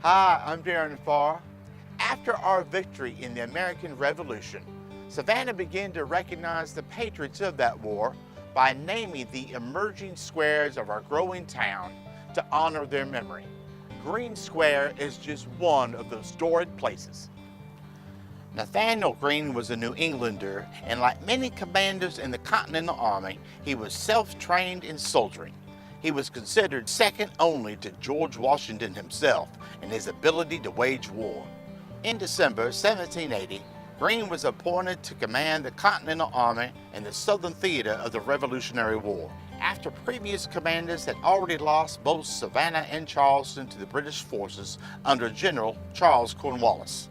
Hi, I'm Darren Farr. After our victory in the American Revolution, Savannah began to recognize the patriots of that war by naming the emerging squares of our growing town to honor their memory. Greene Square is just one of those storied places. Nathanael Greene was a New Englander, and like many commanders in the Continental Army, he was self-trained in soldiering. He was considered second only to George Washington himself in his ability to wage war. In December 1780, Greene was appointed to command the Continental Army in the Southern Theater of the Revolutionary War, after previous commanders had already lost both Savannah and Charleston to the British forces under General Charles Cornwallis.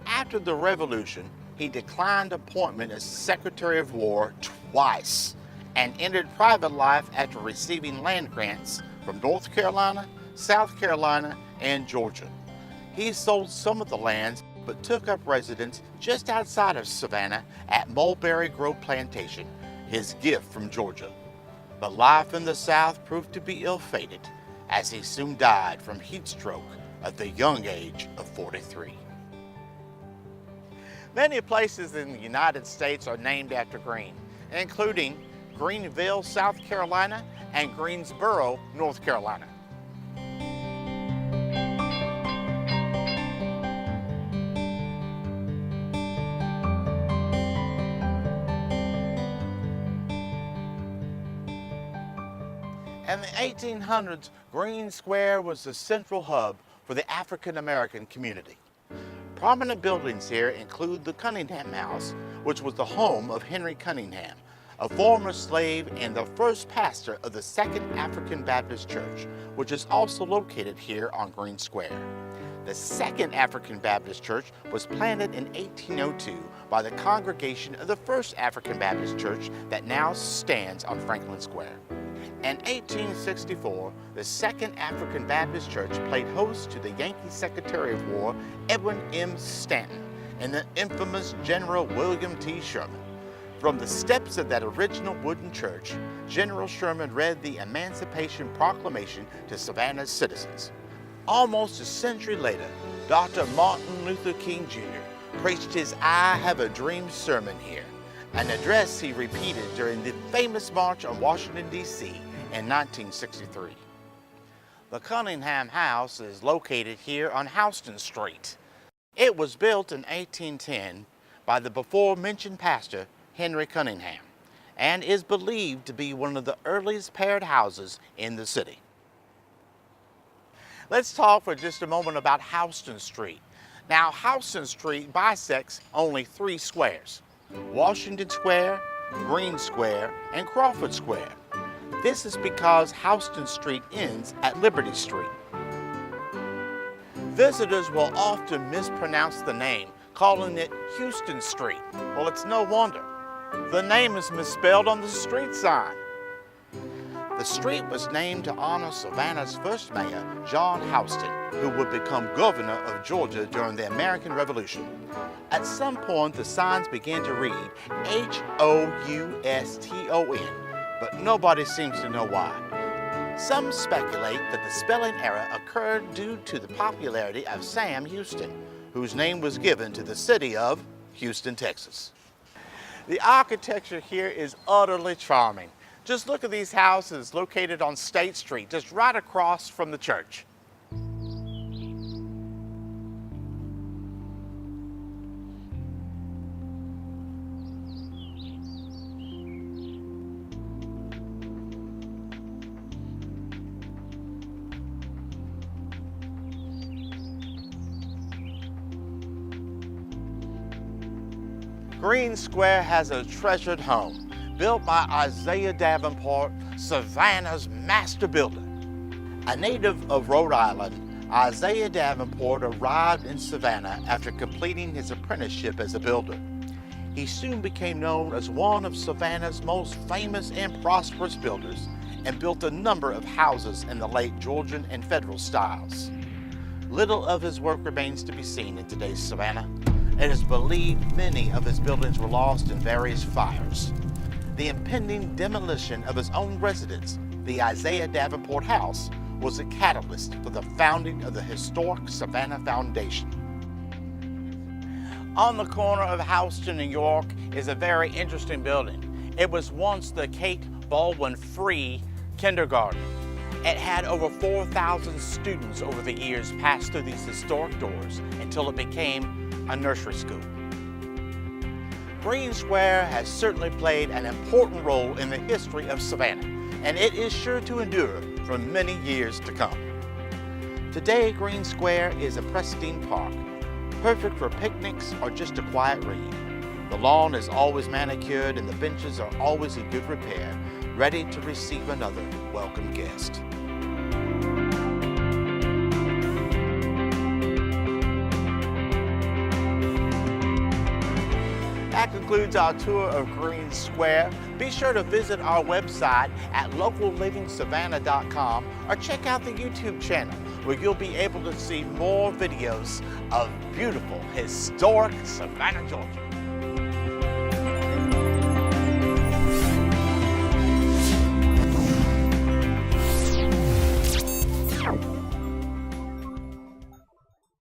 After the Revolution, he declined appointment as Secretary of War twice and entered private life after receiving land grants from North Carolina, South Carolina, and Georgia. He sold some of the lands but took up residence just outside of Savannah at Mulberry Grove Plantation, his gift from Georgia. But life in the South proved to be ill-fated, as he soon died from heat stroke at the young age of 43. Many places in the United States are named after Greene, including Greenville, South Carolina, and Greensboro, North Carolina. In the 1800s, Greene Square was the central hub for the African American community. Prominent buildings here include the Cunningham House, which was the home of Henry Cunningham, a former slave and the first pastor of the Second African Baptist Church, which is also located here on Greene Square. The Second African Baptist Church was planted in 1802 by the congregation of the First African Baptist Church that now stands on Franklin Square. In 1864, the Second African Baptist Church played host to the Yankee Secretary of War, Edwin M. Stanton, and the infamous General William T. Sherman. From the steps of that original wooden church, General Sherman read the Emancipation Proclamation to Savannah's citizens. Almost a century later, Dr. Martin Luther King Jr. preached his I Have a Dream sermon here, an address he repeated during the famous March on Washington, D.C. in 1963. The Cunningham House is located here on Houston Street. It was built in 1810 by the before-mentioned pastor, Henry Cunningham, and is believed to be one of the earliest paired houses in the city. Let's talk for just a moment about Houston Street. Now, Houston Street bisects only three squares: Washington Square, Greene Square, and Crawford Square. This is because Houston Street ends at Liberty Street. Visitors will often mispronounce the name, calling it Houston Street. Well, it's no wonder. The name is misspelled on the street sign. The street was named to honor Savannah's first mayor, John Houston, who would become governor of Georgia during the American Revolution. At some point, the signs began to read Houston, but nobody seems to know why. Some speculate that the spelling error occurred due to the popularity of Sam Houston, whose name was given to the city of Houston, Texas. The architecture here is utterly charming. Just look at these houses located on State Street, just right across from the church. Greene Square has a treasured home, built by Isaiah Davenport, Savannah's master builder. A native of Rhode Island, Isaiah Davenport arrived in Savannah after completing his apprenticeship as a builder. He soon became known as one of Savannah's most famous and prosperous builders and built a number of houses in the late Georgian and Federal styles. Little of his work remains to be seen in today's Savannah. It is believed many of his buildings were lost in various fires. The impending demolition of his own residence, the Isaiah Davenport House, was a catalyst for the founding of the historic Savannah Foundation. On the corner of Houston and York is a very interesting building. It was once the Kate Baldwin Free Kindergarten. It had over 4,000 students over the years pass through these historic doors until it became a nursery school. Greene Square has certainly played an important role in the history of Savannah, and it is sure to endure for many years to come. Today, Greene Square is a pristine park, perfect for picnics or just a quiet read. The lawn is always manicured and the benches are always in good repair, ready to receive another welcome guest. That concludes our tour of Greene Square. Be sure to visit our website at localliving.savannah.com or check out the YouTube channel where you'll be able to see more videos of beautiful, historic Savannah, Georgia.